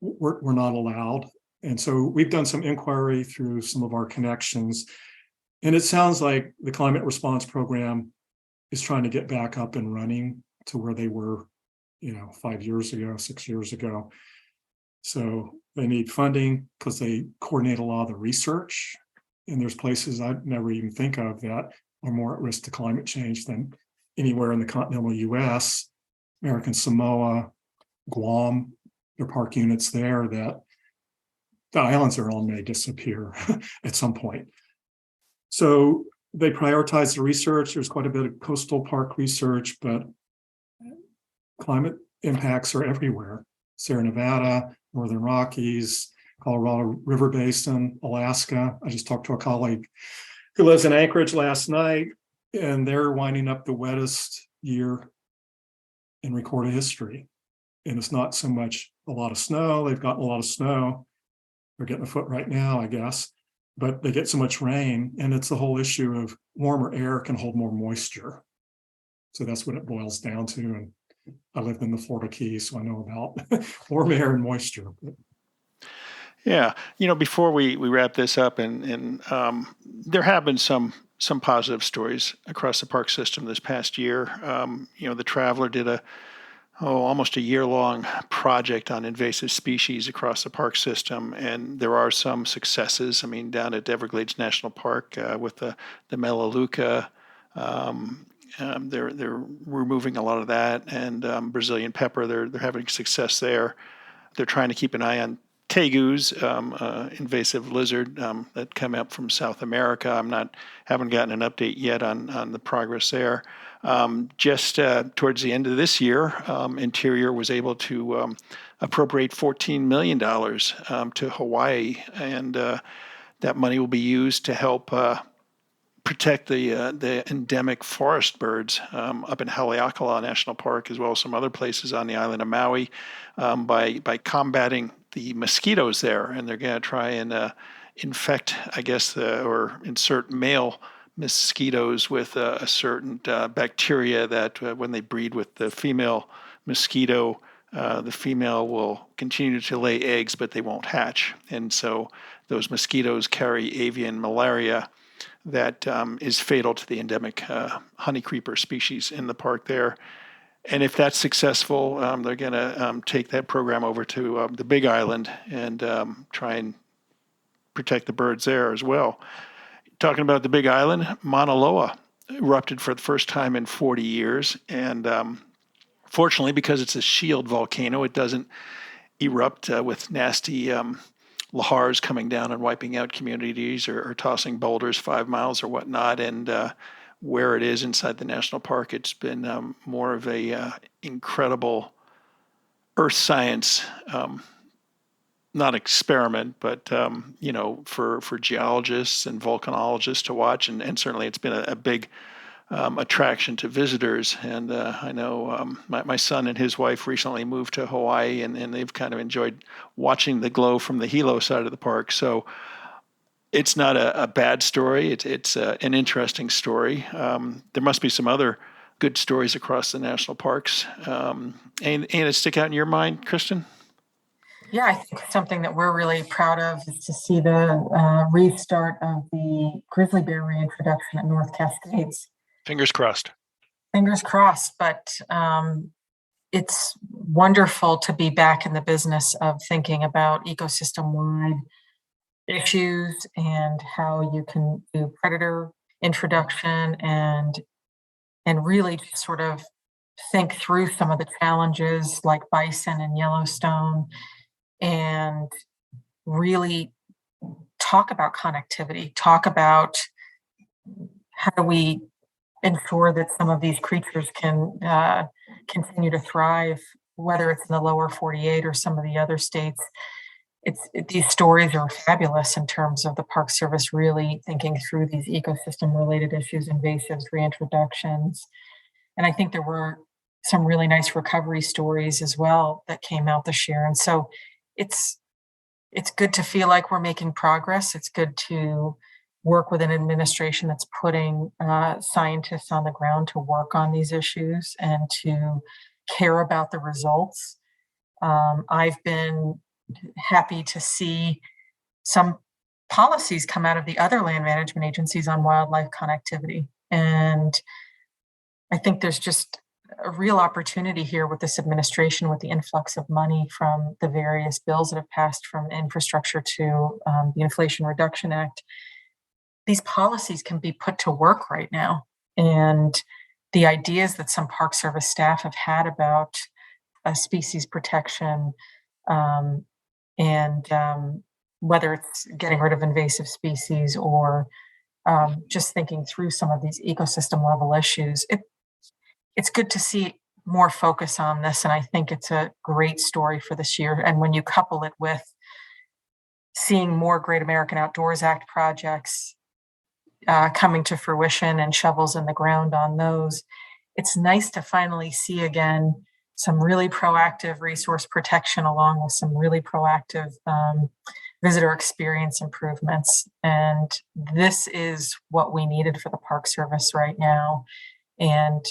[SPEAKER 4] were not allowed. And so we've done some inquiry through some of our connections. And it sounds like the Climate Response Program is trying to get back up and running to where they were, 5 years ago, 6 years ago. So they need funding because they coordinate a lot of the research. And there's places I'd never even think of that are more at risk to climate change than anywhere in the continental US, American Samoa, Guam. There are park units there that the islands are on may disappear at some point. So they prioritize the research. There's quite a bit of coastal park research, but climate impacts are everywhere. Sierra Nevada, Northern Rockies, Colorado River Basin, Alaska. I just talked to a colleague who lives in Anchorage last night, and they're winding up the wettest year in recorded history. And it's not so much a lot of snow. They've gotten a lot of snow. They're getting a foot right now, I guess. But they get so much rain, and it's the whole issue of warmer air can hold more moisture. So that's what it boils down to. And I lived in the Florida Keys, so I know about warm air and moisture.
[SPEAKER 2] Yeah, before we wrap this up, and there have been some positive stories across the park system this past year. The Traveler did almost a year-long project on invasive species across the park system, and there are some successes. I mean, down at Everglades National Park with the Melaleuca, they're removing a lot of that, and Brazilian pepper, they're having success there. They're trying to keep an eye on tegus, invasive lizard that come up from South America. Haven't gotten an update yet on the progress there. Just towards the end of this year, Interior was able to appropriate $14 million to Hawaii, and that money will be used to help protect the endemic forest birds up in Haleakala National Park, as well as some other places on the island of Maui, by combating the mosquitoes there. And they're going to try and infect, I guess, or insert male mosquitoes with a certain bacteria that when they breed with the female mosquito, the female will continue to lay eggs, but they won't hatch. And so those mosquitoes carry avian malaria that is fatal to the endemic honey creeper species in the park there. And if that's successful, they're going to take that program over to the Big Island and try and protect the birds there as well. Talking about the Big Island, Mauna Loa erupted for the first time in 40 years. And fortunately, because it's a shield volcano, it doesn't erupt with nasty lahars coming down and wiping out communities or tossing boulders 5 miles or whatnot. And where it is inside the national park, it's been more of a incredible earth science, not experiment, but for geologists and volcanologists to watch, and certainly it's been a big attraction to visitors. And I know my son and his wife recently moved to Hawaii, and they've kind of enjoyed watching the glow from the Hilo side of the park. So it's not a bad story. It's an interesting story. There must be some other good stories across the national parks. And to stick out in your mind, Kristen?
[SPEAKER 3] Yeah, I think something that we're really proud of is to see the restart of the grizzly bear reintroduction at North Cascades.
[SPEAKER 2] Fingers crossed.
[SPEAKER 3] Fingers crossed, but it's wonderful to be back in the business of thinking about ecosystem-wide issues and how you can do predator introduction and really just sort of think through some of the challenges like bison and Yellowstone, and really talk about connectivity, talk about how do we ensure that some of these creatures can continue to thrive, whether it's in the lower 48 or some of the other states. These stories are fabulous in terms of the Park Service really thinking through these ecosystem related issues, invasives, reintroductions. And I think there were some really nice recovery stories as well that came out this year. And so it's good to feel like we're making progress. It's good to work with an administration that's putting scientists on the ground to work on these issues and to care about the results. I've been happy to see some policies come out of the other land management agencies on wildlife connectivity. And I think there's just a real opportunity here with this administration, with the influx of money from the various bills that have passed from infrastructure to the Inflation Reduction Act. These policies can be put to work right now. And the ideas that some Park Service staff have had about species protection and whether it's getting rid of invasive species or just thinking through some of these ecosystem level issues, it's good to see more focus on this. And I think it's a great story for this year. And when you couple it with seeing more Great American Outdoors Act projects coming to fruition and shovels in the ground on those, it's nice to finally see again some really proactive resource protection along with some really proactive visitor experience improvements. And this is what we needed for the Park Service right now. And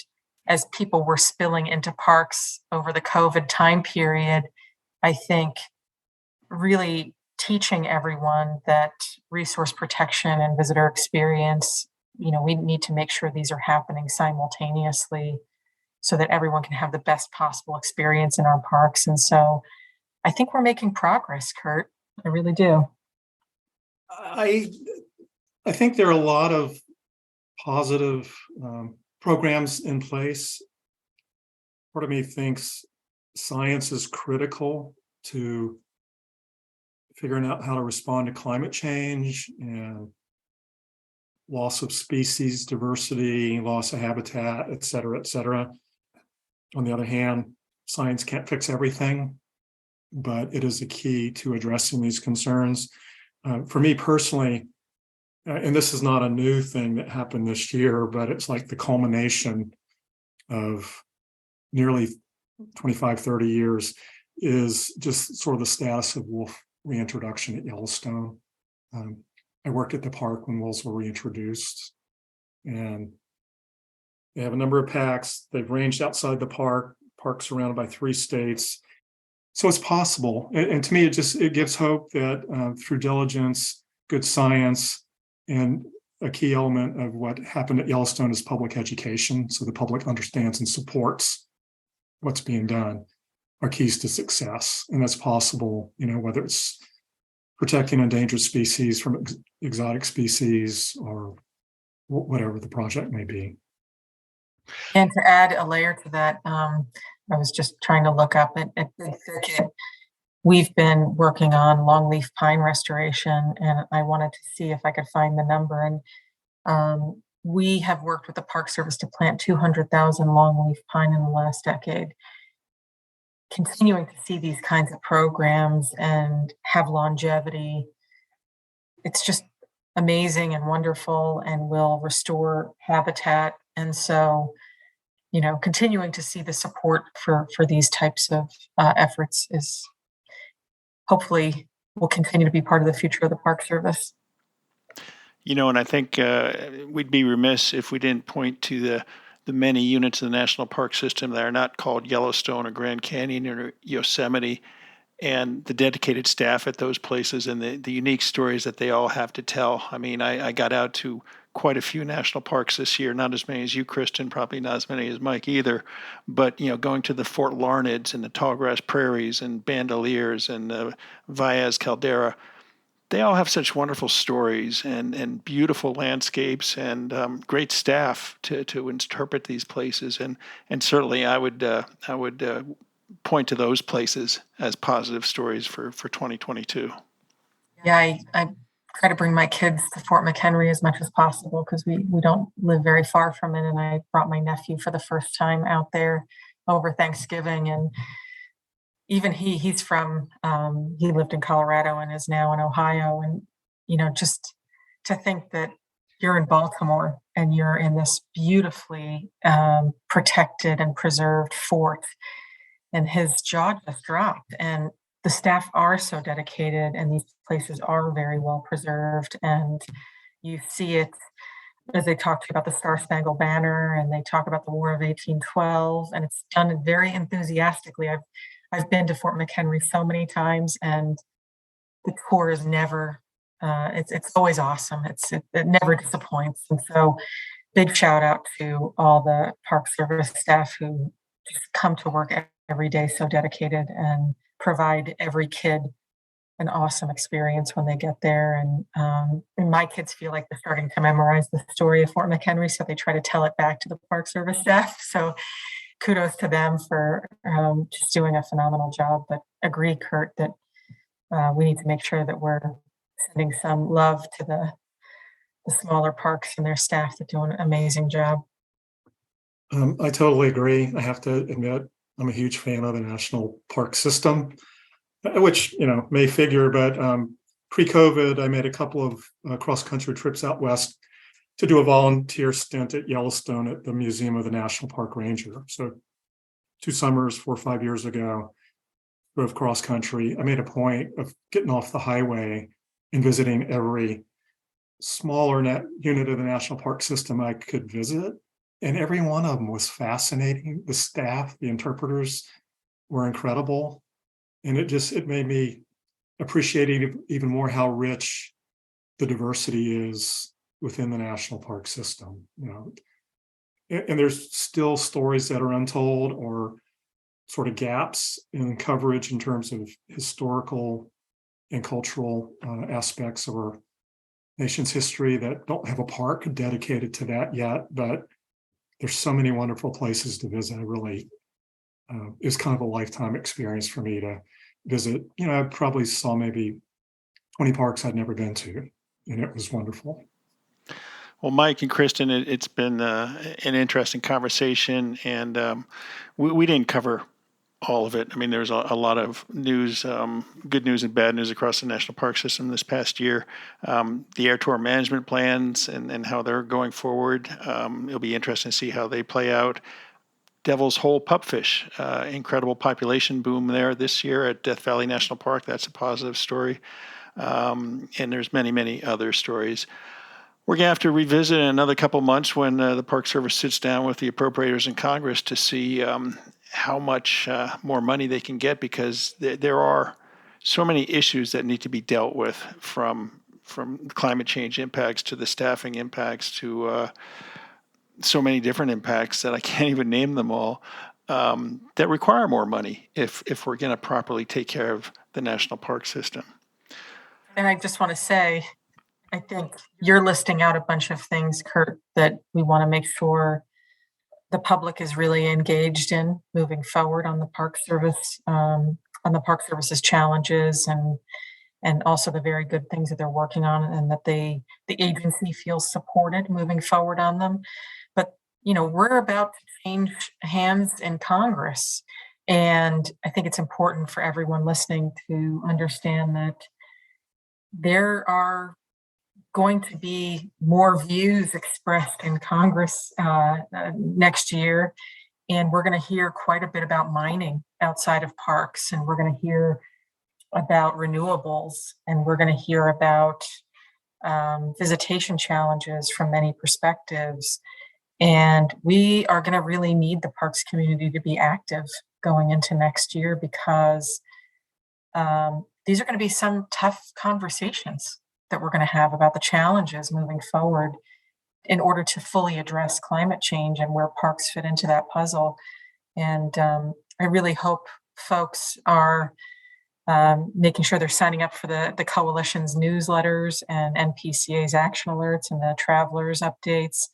[SPEAKER 3] as people were spilling into parks over the COVID time period, I think really teaching everyone that resource protection and visitor experience, we need to make sure these are happening simultaneously so that everyone can have the best possible experience in our parks. And so I think we're making progress, Kurt. I really do.
[SPEAKER 4] I think there are a lot of positive programs in place. Part of me thinks science is critical to figuring out how to respond to climate change and loss of species diversity, loss of habitat, et cetera, et cetera. On the other hand, science can't fix everything, but it is a key to addressing these concerns. For me personally, and this is not a new thing that happened this year, but it's like the culmination of nearly 25, 30 years is just sort of the status of wolf reintroduction at Yellowstone. I worked at the park when wolves were reintroduced. And they have a number of packs. They've ranged outside the park surrounded by 3 states. So it's possible. And to me, it gives hope that through diligence, good science, and a key element of what happened at Yellowstone is public education. So the public understands and supports what's being done are keys to success. And that's possible, whether it's protecting endangered species from exotic species or whatever the project may be.
[SPEAKER 3] And to add a layer to that, I was just trying to look up at Big Thicket. We've been working on longleaf pine restoration, and I wanted to see if I could find the number. And we have worked with the Park Service to plant 200,000 longleaf pine in the last decade. Continuing to see these kinds of programs and have longevity, it's just amazing and wonderful and will restore habitat. And so, continuing to see the support for these types of efforts is hopefully will continue to be part of the future of the Park Service.
[SPEAKER 2] And I think we'd be remiss if we didn't point to the many units of the national park system that are not called Yellowstone or Grand Canyon or Yosemite, and the dedicated staff at those places and the unique stories that they all have to tell. I mean, I got out to quite a few national parks this year, not as many as you, Kristen, probably not as many as Mike either, but, going to the Fort Larneds and the Tallgrass Prairies and Bandeliers and Valles Caldera, they all have such wonderful stories and beautiful landscapes and great staff to interpret these places. And certainly I would point to those places as positive stories for 2022.
[SPEAKER 3] Yeah, I try to bring my kids to Fort McHenry as much as possible because we don't live very far from it. And I brought my nephew for the first time out there over Thanksgiving. And even he's from, he lived in Colorado and is now in Ohio. And, just to think that you're in Baltimore and you're in this beautifully protected and preserved fort, and his jaw just dropped. And the staff are so dedicated, and these places are very well preserved. And you see it as they talk to you about the Star Spangled Banner, and they talk about the War of 1812, and it's done very enthusiastically. I've been to Fort McHenry so many times, and the tour is never. It's always awesome. It never disappoints, and so big shout out to all the Park Service staff who just come to work every day so dedicated and provide every kid an awesome experience when they get there. And my kids feel like they're starting to memorize the story of Fort McHenry, so they try to tell it back to the Park Service staff. So kudos to them for just doing a phenomenal job. But agree, Kurt, that we need to make sure that we're sending some love to the smaller parks and their staff that do an amazing job.
[SPEAKER 4] I totally agree. I have to admit, I'm a huge fan of the national park system, which, may figure, but pre-COVID, I made a couple of cross-country trips out west to do a volunteer stint at Yellowstone at the Museum of the National Park Ranger. So 2 summers, 4 or 5 years ago, drove cross-country. I made a point of getting off the highway and visiting every smaller unit of the national park system I could visit. And every one of them was fascinating. The staff, the interpreters were incredible. And it made me appreciate even more how rich the diversity is within the national park system. And there's still stories that are untold or sort of gaps in coverage in terms of historical and cultural aspects of our nation's history that don't have a park dedicated to that yet, but there's so many wonderful places to visit. It really is kind of a lifetime experience for me to visit. I probably saw maybe 20 parks I'd never been to, and it was wonderful.
[SPEAKER 2] Well, Mike and Kristen, it's been an interesting conversation, and we didn't cover all of it. I mean, there's a lot of news, good news and bad news across the national park system this past year. The air tour management plans and how they're going forward. It'll be interesting to see how they play out. Devil's Hole pupfish, incredible population boom there this year at Death Valley National Park. That's a positive story. And there's many, many other stories. We're going to have to revisit in another couple months when the Park Service sits down with the appropriators in Congress to see how much more money they can get, because there are so many issues that need to be dealt with, from climate change impacts to the staffing impacts to so many different impacts that I can't even name them all, that require more money if we're going to properly take care of the national park system.
[SPEAKER 3] And I just want to say, I think you're listing out a bunch of things, Kurt, that we want to make sure the public is really engaged in moving forward on the Park Service, on the Park Service's challenges, and also the very good things that they're working on, and that the agency feels supported moving forward on them. But we're about to change hands in Congress, and I think it's important for everyone listening to understand that there are going to be more views expressed in Congress next year. And we're going to hear quite a bit about mining outside of parks, and we're going to hear about renewables, and we're going to hear about visitation challenges from many perspectives. And we are going to really need the parks community to be active going into next year, because these are going to be some tough conversations that we're going to have about the challenges moving forward in order to fully address climate change and where parks fit into that puzzle. And I really hope folks are making sure they're signing up for the coalition's newsletters and NPCA's action alerts and the travelers updates,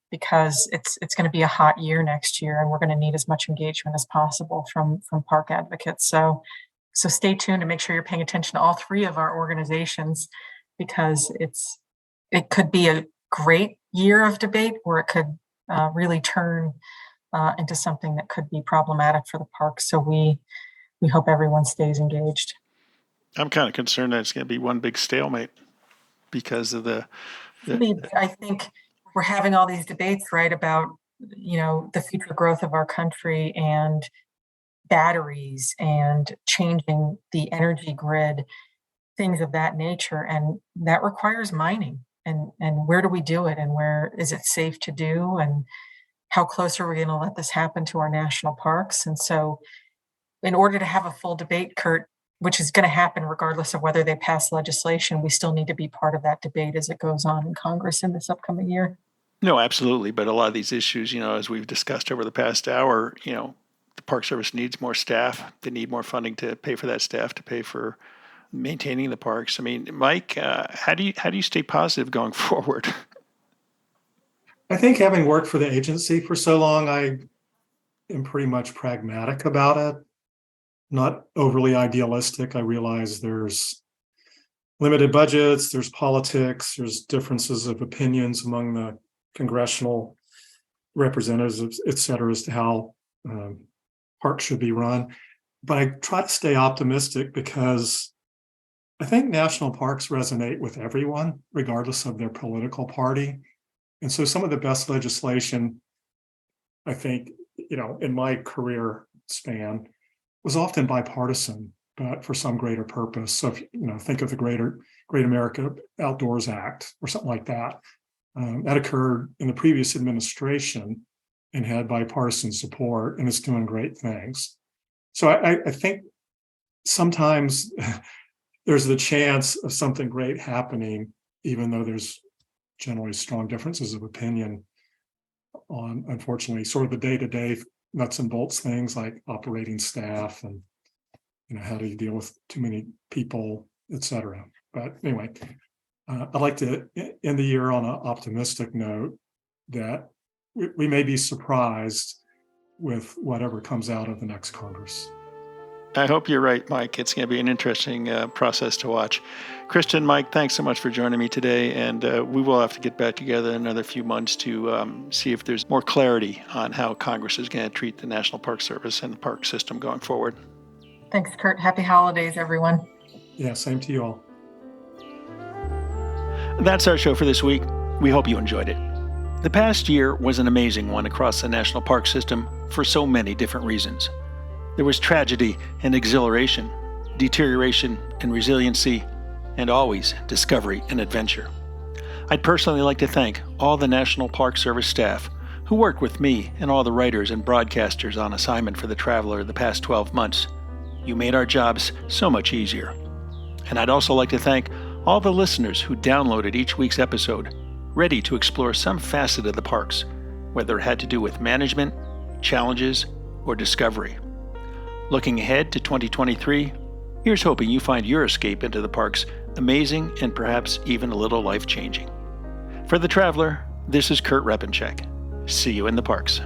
[SPEAKER 3] because it's going to be a hot year next year, and we're going to need as much engagement as possible from park advocates. So stay tuned and make sure you're paying attention to all three of our organizations, because it could be a great year of debate, or it could really turn into something that could be problematic for the park. So we hope everyone stays engaged.
[SPEAKER 2] I'm kind of concerned that it's going to be one big stalemate because of
[SPEAKER 3] I think we're having all these debates, right, about the future growth of our country and batteries and changing the energy grid, things of that nature, and that requires mining. And where do we do it, and where is it safe to do, and how close are we going to let this happen to our national parks? And so, in order to have a full debate, Kurt, which is going to happen regardless of whether they pass legislation, we still need to be part of that debate as it goes on in Congress in this upcoming year.
[SPEAKER 2] No, absolutely. But a lot of these issues, as we've discussed over the past hour, the Park Service needs more staff. They need more funding to pay for that staff, to pay for maintaining the parks. I mean, Mike, how do you stay positive going forward?
[SPEAKER 4] I think, having worked for the agency for so long, I am pretty much pragmatic about it, not overly idealistic. I realize there's limited budgets, there's politics, there's differences of opinions among the congressional representatives, et cetera, as to how parks should be run. But I try to stay optimistic, because I think national parks resonate with everyone, regardless of their political party. And so some of the best legislation, I think, in my career span, was often bipartisan, but for some greater purpose. So if think of the Great America Outdoors Act or something like that. That occurred in the previous administration and had bipartisan support, and it's doing great things. So I think sometimes there's the chance of something great happening, even though there's generally strong differences of opinion on, unfortunately, sort of the day-to-day nuts and bolts things like operating staff and how do you deal with too many people, et cetera. But anyway, I'd like to end the year on an optimistic note that we may be surprised with whatever comes out of the next Congress.
[SPEAKER 2] I hope you're right, Mike. It's going to be an interesting process to watch. Kristen, Mike, thanks so much for joining me today. And we will have to get back together in another few months to see if there's more clarity on how Congress is going to treat the National Park Service and the park system going forward.
[SPEAKER 3] Thanks, Kurt. Happy holidays, everyone.
[SPEAKER 4] Yeah, same to you all.
[SPEAKER 2] That's our show for this week. We hope you enjoyed it. The past year was an amazing one across the national park system for so many different reasons. There was tragedy and exhilaration, deterioration and resiliency, and always discovery and adventure. I'd personally like to thank all the National Park Service staff who worked with me and all the writers and broadcasters on assignment for The Traveler the past 12 months. You made our jobs so much easier. And I'd also like to thank all the listeners who downloaded each week's episode, ready to explore some facet of the parks, whether it had to do with management, challenges, or discovery. Looking ahead to 2023, here's hoping you find your escape into the parks amazing and perhaps even a little life-changing. For The Traveler, this is Kurt Repenchek. See you in the parks.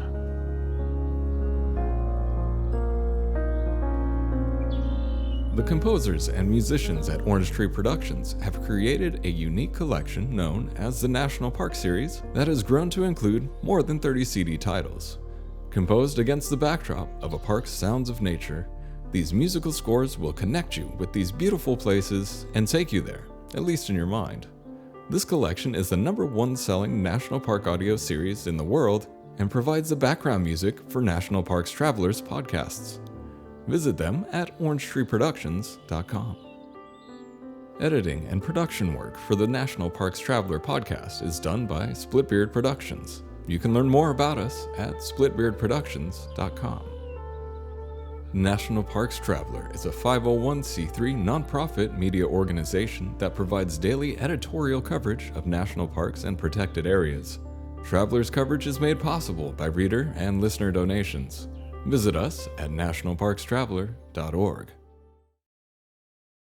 [SPEAKER 1] The composers and musicians at Orange Tree Productions have created a unique collection known as the National Park Series that has grown to include more than 30 CD titles. Composed against the backdrop of a park's sounds of nature, these musical scores will connect you with these beautiful places and take you there, at least in your mind. This collection is the #1 selling National Park audio series in the world and provides the background music for National Parks Travelers podcasts. Visit them at orangetreeproductions.com. Editing and production work for the National Parks Traveler podcast is done by Splitbeard Productions. You can learn more about us at splitbeardproductions.com. National Parks Traveler is a 501c3 nonprofit media organization that provides daily editorial coverage of national parks and protected areas. Traveler's coverage is made possible by reader and listener donations. Visit us at nationalparkstraveler.org.